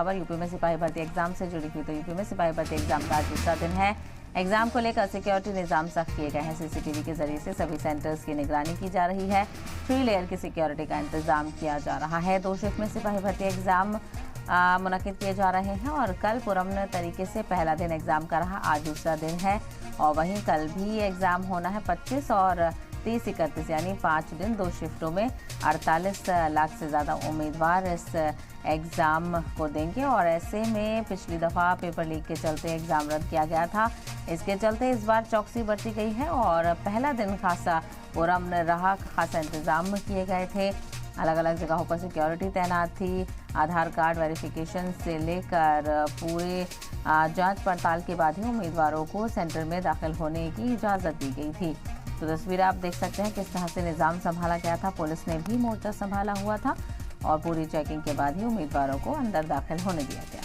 खबर यूपी में सिपाही भर्ती एग्जाम से जुड़ी हुई। तो यूपी में सिपाही भर्ती एग्जाम का आज दूसरा दिन है। एग्जाम को लेकर सिक्योरिटी निजाम सख्त किए गए हैं। सीसीटीवी के जरिए से सभी सेंटर्स की निगरानी की जा रही है। 3 लेयर की सिक्योरिटी का इंतजाम किया जा रहा है। 2 शिफ्ट में सिपाही भर्ती एग्जाम मुनक्किद किए जा रहे हैं और कल पुरअमन तरीके से पहला दिन एग्जाम का रहा, आज दूसरा दिन है। और वहीं कल भी एग्जाम होना है। 25 और 30-31 यानी 5 दिन 2 शिफ्टों में 48 लाख से ज़्यादा उम्मीदवार इस एग्ज़ाम को देंगे। और ऐसे में पिछली दफ़ा पेपर लीक के चलते एग्ज़ाम रद्द किया गया था। इसके चलते इस बार चौकसी बरती गई है और पहला दिन खासा पुरअमन रहा, खासा इंतज़ाम किए गए थे। अलग अलग जगहों पर सिक्योरिटी तैनात थी। आधार कार्ड वेरिफिकेशन से लेकर पूरे जांच पड़ताल के बाद ही उम्मीदवारों को सेंटर में दाखिल होने की इजाज़त दी गई थी। तो तस्वीर आप देख सकते हैं किस तरह से निज़ाम संभाला गया था। पुलिस ने भी मोर्चा संभाला हुआ था और पूरी चेकिंग के बाद ही उम्मीदवारों को अंदर दाखिल होने दिया गया।